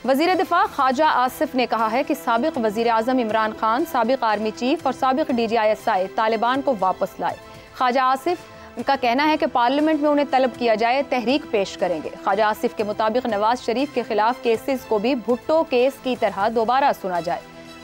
वज़ीर दिफा ख्वाजा आसिफ ने कहा है कि साबिक वज़ीर आज़म इमरान खान, साबिक आर्मी चीफ और साबिक DGISI तालिबान को वापस लाए। ख्वाजा आसिफ का कहना है कि पार्लियामेंट में उन्हें तलब किया जाए, तहरीक पेश करेंगे। ख्वाजा आसिफ के मुताबिक नवाज शरीफ के खिलाफ केसेस को भी भुट्टो केस की तरह दोबारा सुना जाए।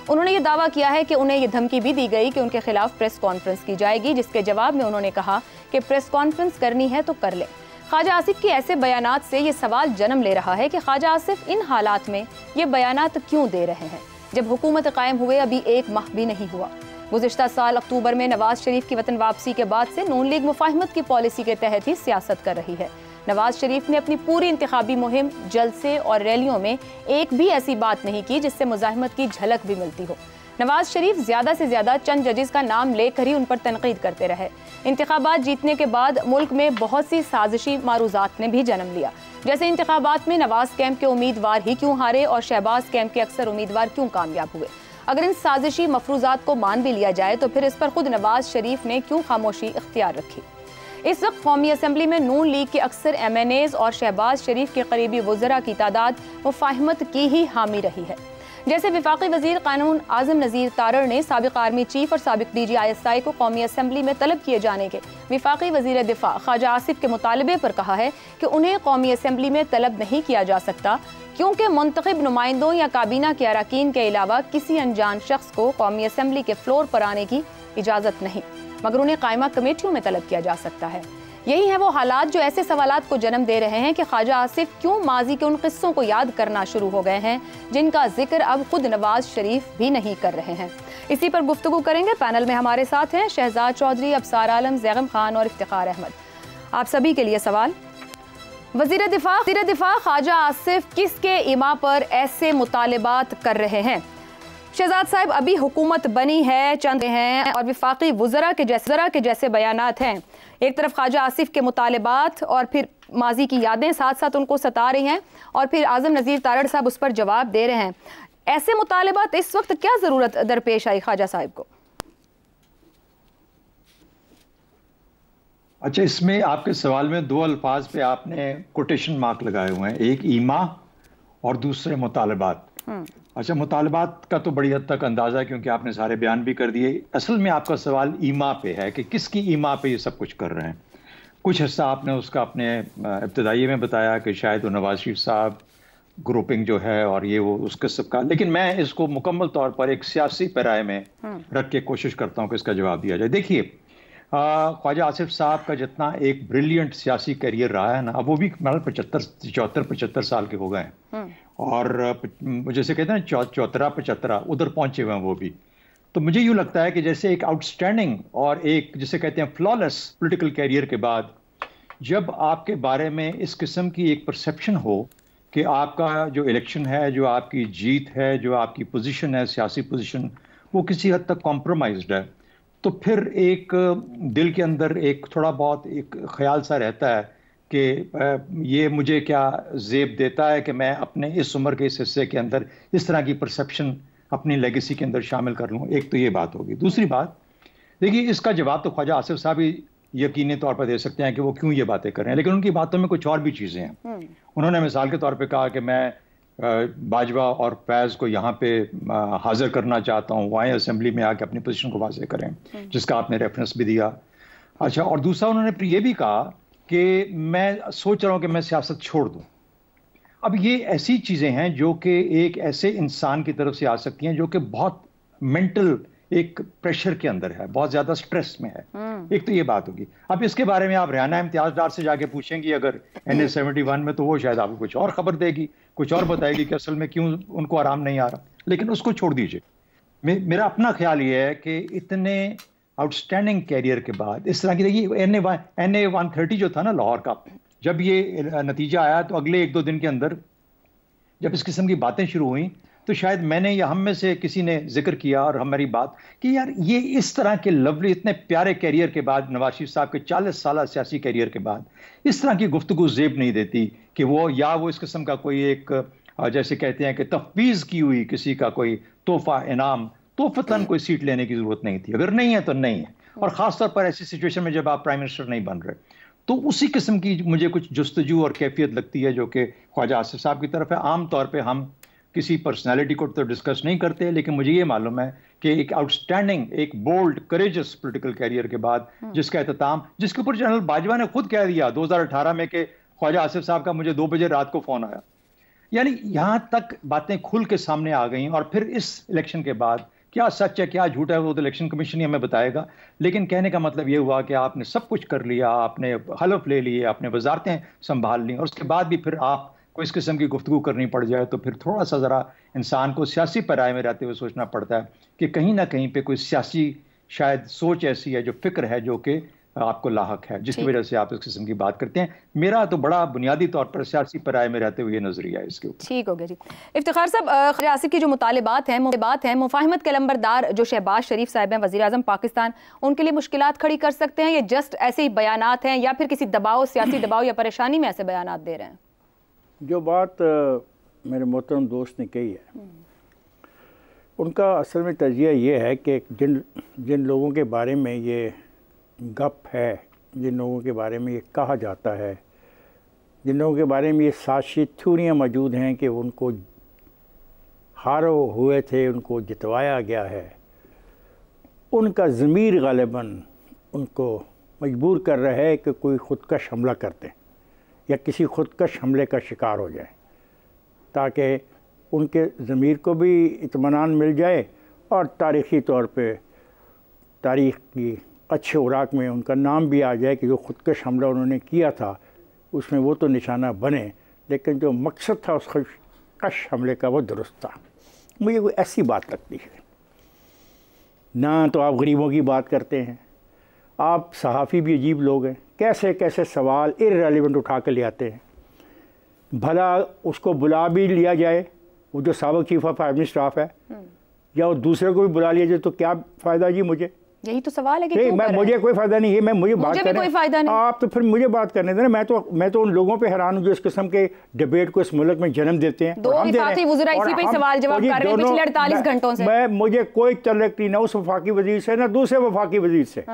उन्होंने ये दावा किया है कि उन्हें ये धमकी भी दी गई कि उनके खिलाफ प्रेस कॉन्फ्रेंस की जाएगी, जिसके जवाब में उन्होंने कहा कि प्रेस कॉन्फ्रेंस करनी है तो कर लें। ख्वाजा आसिफ के ऐसे बयानात से ये सवाल जन्म ले रहा है कि ख्वाजा आसिफ इन हालात में ये बयानात क्यों दे रहे हैं, जब हुकूमत कायम हुए अभी 1 माह भी नहीं हुआ। गुज़िश्ता साल अक्टूबर में नवाज शरीफ की वतन वापसी के बाद से नून लीग मुफाहिमत की पॉलिसी के तहत ही सियासत कर रही है। नवाज शरीफ ने अपनी पूरी इंतखाबी मुहिम, जलसे और रैलियों में एक भी ऐसी बात नहीं की जिससे मुजाहिमत की झलक भी मिलती हो। नवाज शरीफ ज्यादा से ज्यादा चंद जजेस का नाम लेकर ही उन पर तनकीद करते रहे। इंतखाबात जीतने के बाद मुल्क में बहुत सी साजिशी मारूजात ने भी जन्म लिया, जैसे इंतखाबात में नवाज कैंप के उम्मीदवार ही क्यों हारे और शहबाज कैंप के अक्सर उम्मीदवार क्यों कामयाब हुए। अगर इन साजिशी मफरूजात को मान भी लिया जाए तो फिर इस पर खुद नवाज शरीफ ने क्यों खामोशी इख्तियार रखी। इस वक्त कौमी असम्बली में नून लीग के अक्सर MNAs और शहबाज शरीफ के करीबी वज़रा की तादाद मुफाहिमत की ही हामी रही है। जैसे वफाकी वज़ीर कानून आज़म नज़ीर तारड़ ने साबिक आर्मी चीफ और साबिक DGISI को कौमी असम्बली में तलब किए जाने के वफाकी वज़ीर दिफा ख्वाजा आसिफ के मुतालबे पर कहा है कि उन्हें कौमी असम्बली में तलब नहीं किया जा सकता, क्योंकि मुंतखब नुमाइंदों या काबीना के अरकान के अलावा किसी अनजान शख्स को कौमी असम्बली के फ्लोर पर आने की इजाज़त नहीं, मगर उन्हें कायमा कमेटियों में तलब किया जा सकता है। यही है वो हालात जो ऐसे सवालात को जन्म दे रहे हैं कि ख्वाजा आसिफ क्यों माजी के उन किस्सों को याद करना शुरू हो गए हैं जिनका जिक्र अब खुद नवाज शरीफ भी नहीं कर रहे हैं। इसी पर गुफ्तगू करेंगे। पैनल में हमारे साथ हैं शहजाद चौधरी, अबसार आलम, जैगम खान और इफ्तिखार अहमद। आप सभी के लिए सवाल। वज़ीर दिफा ख्वाजा आसिफ किसके इमा पर ऐसे मुतालिबात कर रहे हैं? शहजाद साहब, अभी हुकूमत बनी है, चंद हैं और वफाकी वज़रा के जैसे बयानात हैं। एक तरफ ख्वाजा आसिफ के मुतालिबात और फिर माजी की यादें साथ साथ उनको सता रही हैं और फिर आज़म नज़ीर तारड़ साहब उस पर जवाब दे रहे हैं। ऐसे मुतालिबात इस वक्त क्या ज़रूरत दरपेश आई ख्वाजा साहब को? अच्छा, इसमें आपके सवाल में 2 अल्फाज पे आपने कोटेशन मार्क लगाए हुए हैं, एक ईमा और दूसरे मुतालिबात। अच्छा, मुतालिबात का तो बड़ी हद तक अंदाज़ा है क्योंकि आपने सारे बयान भी कर दिए। असल में आपका सवाल ईमा पे है कि किसकी ईमा पे ये सब कुछ कर रहे हैं। कुछ हिस्सा आपने उसका अपने इब्तदाई में बताया कि शायद वो नवाज शरीफ साहब ग्रुपिंग जो है और ये वो उस किस्म का, लेकिन मैं इसको मुकम्मल तौर पर एक सियासी पैराए में रख के कोशिश करता हूँ कि इसका जवाब दिया जाए। देखिए, ख्वाजा आसिफ साहब का जितना एक ब्रिलियंट सियासी करियर रहा है ना, अब वो भी 74-75 साल के हो गए हैं और जैसे कहते हैं 74-75 उधर पहुंचे हुए हैं वो भी। तो मुझे यूँ लगता है कि जैसे एक आउटस्टैंडिंग और एक जिसे कहते हैं फ्लॉलेस पॉलिटिकल कैरियर के बाद जब आपके बारे में इस किस्म की एक परसेप्शन हो कि आपका जो इलेक्शन है, जो आपकी जीत है, जो आपकी पोजीशन है, सियासी पोजीशन, वो किसी हद तक कॉम्प्रोमाइज्ड है, तो फिर एक दिल के अंदर एक थोड़ा बहुत एक ख्याल सा रहता है कि ये मुझे क्या ज़ेब देता है कि मैं अपने इस उम्र के इस हिस्से के अंदर इस तरह की परसेप्शन अपनी लेगेसी के अंदर शामिल कर लूँ। एक तो ये बात होगी। दूसरी बात, देखिए, इसका जवाब तो ख्वाजा आसिफ साहब ही यकीनी तौर पर दे सकते हैं कि वो क्यों ये बातें कर रहे हैं, लेकिन उनकी बातों में कुछ और भी चीज़ें हैं। उन्होंने मिसाल के तौर पर कहा कि मैं बाजवा और फैज़ को यहाँ पे हाजिर करना चाहता हूँ, वो आए असेंबली में आके अपनी पोजीशन को वाज़ेह करें, जिसका आपने रेफरेंस भी दिया। अच्छा, और दूसरा उन्होंने फिर ये भी कहा कि मैं सोच रहा हूँ कि मैं सियासत छोड़ दूँ। अब ये ऐसी चीज़ें हैं जो कि एक ऐसे इंसान की तरफ से आ सकती हैं जो कि बहुत मेंटल एक प्रेशर के अंदर है, बहुत ज़्यादा स्ट्रेस में है। एक तो ये बात होगी। अब इसके बारे में आप रियाना इम्तियाज़ डार से जाके पूछेंगी अगर NA-71 में, तो वो शायद आपको कुछ और खबर देगी, कुछ और बताएगी कि असल में क्यों उनको आराम नहीं आ रहा। लेकिन उसको छोड़ दीजिए। मेरा अपना ख्याल ये है कि इतने आउटस्टैंडिंग कैरियर के बाद इस तरह की, देखिए NA-130 जो था ना लाहौर का, जब ये नतीजा आया तो अगले 1-2 दिन के अंदर जब इस किस्म की बातें शुरू हुई तो शायद मैंने या हम में से किसी ने जिक्र किया और हमारी बात कि यार ये इस तरह के लवली इतने प्यारे कैरियर के बाद, नवाज शरीफ साहब के 40 साल सियासी कैरियर के बाद इस तरह की गुफ्तगू ज़ेब नहीं देती कि वो इस किस्म का कोई एक जैसे कहते हैं कि तफवीज़ की हुई किसी का कोई तोहफा इनाम, तोहफतन कोई सीट लेने की ज़रूरत नहीं थी। अगर नहीं है तो नहीं है, और ख़ासतौर पर ऐसी सिचुएशन में जब आप प्राइम मिनिस्टर नहीं बन रहे, तो उसी किस्म की मुझे कुछ जुस्तजू और कैफियत लगती है जो कि ख्वाजा आसिफ साहब की तरफ है। आम तौर पे हम किसी पर्सनालिटी को तो डिस्कस नहीं करते, लेकिन मुझे ये मालूम है कि एक आउटस्टैंडिंग, एक बोल्ड, करेजियस पॉलिटिकल कैरियर के बाद जिसका एहतमाम, जिसके ऊपर जनरल बाजवा ने खुद कह दिया 2018 में कि ख्वाजा आसिफ साहब का मुझे 2 बजे रात को फोन आया। यानी यहां तक बातें खुल के सामने आ गई। और फिर इस इलेक्शन के बाद क्या सच है क्या झूठ है वो तो इलेक्शन कमीशन ही हमें बताएगा, लेकिन कहने का मतलब ये हुआ कि आपने सब कुछ कर लिया, आपने हलफ ले लिए, आपने वजारतें संभाल ली, और उसके बाद भी फिर आप को इस किस्म की गुफ्तगू करनी पड़ जाए तो फिर थोड़ा सा ज़रा इंसान को सियासी पैराए में रहते हुए सोचना पड़ता है कि कहीं ना कहीं पे कोई सियासी शायद सोच ऐसी है, जो फिक्र है, जो कि आपको लाहक है, जिसकी वजह से आप इस किस्म की बात करते हैं। मेरा तो बड़ा बुनियादी तौर पर सियासी पैराए में रहते हुए नजरिया है इसके ऊपर। ठीक हो गया जी। इफ्तिखार साहब, ख्वाजा आसिफ की जो मुतालिबात हैं मुफाहिमत के लंबरदार जो शहबाज शरीफ साहब हैं, वज़ीर आज़म पाकिस्तान, उनके लिए मुश्किलात खड़ी कर सकते हैं? ये जस्ट ऐसे ही बयानात हैं या फिर किसी दबाव, सियासी दबाव या परेशानी में ऐसे बयानात दे रहे हैं? जो बात मेरे मोहतरम दोस्त ने कही है, उनका असल में तजिया ये है कि जिन लोगों के बारे में ये गप है, जिन लोगों के बारे में ये कहा जाता है, जिन लोगों के बारे में ये साजिशी थ्योरियाँ मौजूद हैं कि उनको हारे हुए थे, उनको जितवाया गया है, उनका ज़मीर गालिबन उनको मजबूर कर रहा है कि कोई ख़ुदकश हमला कर दें या किसी ख़ुदकश हमले का शिकार हो जाए, ताकि उनके ज़मीर को भी इत्मीनान मिल जाए और तारीख़ी तौर पे तारीख़ की अच्छे उराक में उनका नाम भी आ जाए कि जो ख़ुदकश हमला उन्होंने किया था उसमें वो तो निशाना बने, लेकिन जो मकसद था उस ख़ुदकश हमले का वो दुरुस्त था। मुझे कोई ऐसी बात लगती है ना। तो आप गरीबों की बात करते हैं, आप सहाफ़ी भी अजीब लोग हैं, कैसे कैसे सवाल इर्रेलेवेंट उठा कर ले आते हैं। भला उसको बुला भी लिया जाए, वो जो साबिक़ चीफ ऑफ आर्मी स्टाफ है, या वो दूसरे को भी बुला लिया जाए तो क्या फ़ायदा जी? मुझे यही तो सवाल है कि नहीं, मुझे कोई फ़ायदा नहीं है, मुझे बात करने, कोई फ़ायदा नहीं। आप तो फिर मुझे बात करने देना। मैं तो उन लोगों पे हैरान हूँ जो इस किस्म के डिबेट को इस मुल्क में जन्म देते हैं। दो वफाकी वज़ीर इसी पे सवाल जवाब कर रहे हैं पिछले 48 घंटों से। मुझे कोई तल्लुक़ नहीं ना उस वफाकी वज़ीर से ना दूसरे वफाकी वज़ीर से,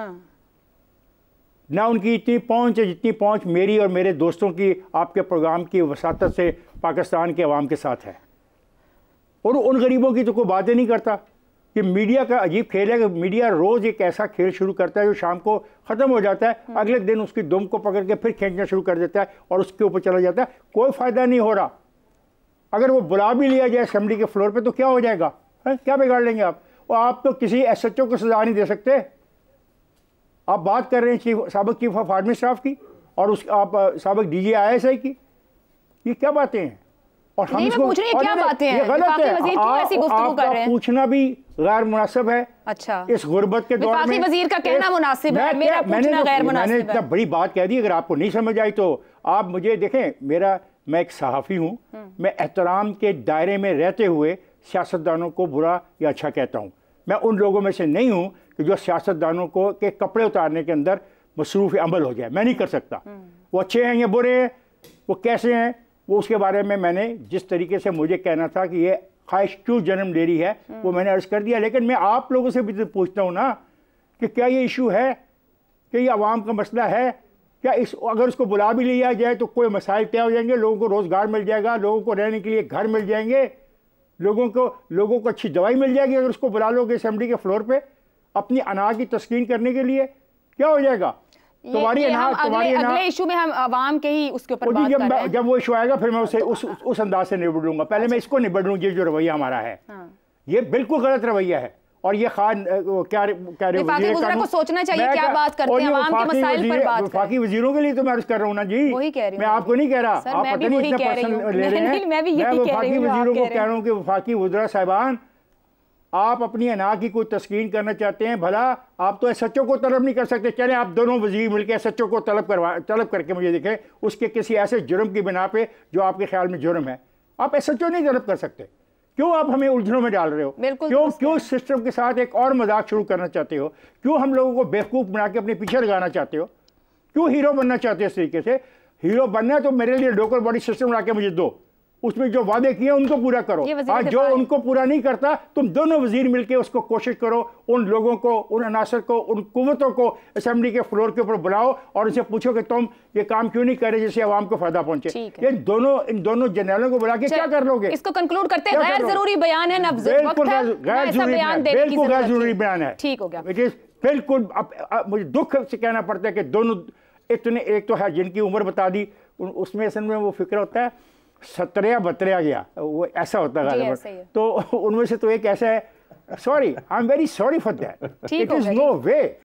ना उनकी इतनी पहुँच है जितनी पहुँच मेरी और मेरे दोस्तों की आपके प्रोग्राम की वसातत से पाकिस्तान के अवाम के साथ है। और उन गरीबों की तो कोई बात ही नहीं करता। कि मीडिया का अजीब खेल है कि मीडिया रोज़ एक ऐसा खेल शुरू करता है जो शाम को ख़त्म हो जाता है, अगले दिन उसकी दुम को पकड़ के फिर खींचना शुरू कर देता है और उसके ऊपर चला जाता है। कोई फ़ायदा नहीं हो रहा। अगर वो बुला भी लिया जाए असेंबली के फ्लोर पे तो क्या हो जाएगा? है? क्या बिगाड़ लेंगे आप? और आप तो किसी SHO को सजा नहीं दे सकते। आप बात कर रहे हैं साबिक़ चीफ ऑफ आर्मी स्टाफ की और उस आप साबिक़ DG ISI की, ये क्या बातें हैं? और हम इसको पूछ रहे हैं क्या बातें हैं? ये गलत है। आप पूछना भी गैर मुनासिब है। अच्छा, इस गुर्बत के दौर में वजीर का कहना मुनासिब है, मेरा पूछना गैर मुनासिब है। मैंने इतना बड़ी बात कह दी, अगर आपको नहीं समझ आई तो आप मुझे देखें। मैं एक सहाफ़ी हूँ, मैं एहतराम के दायरे में रहते हुए सियासतदानों को बुरा या अच्छा कहता हूँ। मैं उन लोगों में से नहीं हूँ कि जो सियासतदानों को के कपड़े उतारने के अंदर मसरूफ़ अमल हो जाए। मैं नहीं कर सकता। वो अच्छे हैं या बुरे हैं, वो कैसे हैं, वो उसके बारे में मैंने जिस तरीके से मुझे कहना था कि ये ख्वाहिश क्यों जन्म ले रही है वो मैंने अर्ज़ कर दिया। लेकिन मैं आप लोगों से भी तो पूछता हूँ ना कि क्या ये इशू है, कि ये आवाम का मसला है? क्या अगर उसको बुला भी लिया जाए तो कोई मसाइल तय हो जाएंगे, लोगों को रोज़गार मिल जाएगा, लोगों को रहने के लिए घर मिल जाएंगे, लोगों को अच्छी दवाई मिल जाएगी। अगर उसको बुला लोगे असेंबली के फ्लोर पे अपनी अनाज की तस्कीन करने के लिए, क्या हो जाएगा? तुम्हारी अगले इशू में हम आवाम के ही उसके ऊपर बात कर रहे हैं। जब वो इशू आएगा फिर मैं उसे उस अंदाज से निबड़ लूंगा। पहले मैं इसको निबड़ लूँ। ये जो रवैया हमारा है ये बिल्कुल गलत रवैया है। और ये को सोचना चाहिए क्या बात करते हैं, आवाम के मसाइल पर बात वफाकी वजीरों के लिए तो मैं अर्ज कर रहा हूँ ना जी, वही कह रही हूँ। मैं आपको नहीं कह रहा, आप पता नहीं इतना पर्सनल ले रहे हैं। मैं वफाकी वजीरों को कह रहा हूँ कि वफाकी वज़ीर साहिबान, आप अपनी अना की कोई तस्कीन करना चाहते हैं, भला आप तो SHO को तलब नहीं कर सकते। चले आप दोनों वजीर मिलकर SHO को तलब करके मुझे दिखे उसके किसी ऐसे जुर्म की बिना पे जो आपके ख्याल में जुर्म है। आप SHO नहीं तलब कर सकते। क्यों आप हमें उलझनों में डाल रहे हो? क्यों सिस्टम के साथ एक और मजाक शुरू करना चाहते हो? क्यों हम लोगों को बेवकूफ़ बना के अपने पीछे लगाना चाहते हो? क्यों हीरो बनना चाहते हो? इस तरीके से हीरो बनना है तो मेरे लिए लोकल बॉडी सिस्टम ला के मुझे दो, उसमें जो वादे किए उनको पूरा करो। आज जो उनको पूरा नहीं करता, तुम दोनों वजीर मिलके उसको कोशिश करो, उन लोगों को, उन अनासर को, उन कुव्वतों को असेंबली के फ्लोर के ऊपर बुलाओ और उनसे पूछो कि तुम ये काम क्यों नहीं कर रहे जिससे आवाम को फायदा पहुंचे। ये इन दोनों जनरलों को बुला के क्या कर लोगे? इसको कंक्लूड करते हैं। गैर जरूरी बयान है, बिल्कुल गैर जरूरी बयान है। ठीक हो गया। बिल्कुल। मुझे दुख से कहना पड़ता है कि दोनों इतने, एक तो है जिनकी उम्र बता दी, उसमें असल में वो फिक्र होता है सतरिया बतरिया गया, वो ऐसा होता है। तो उनमें से तो एक ऐसा है, sorry, I am very sorry for that, it is no way.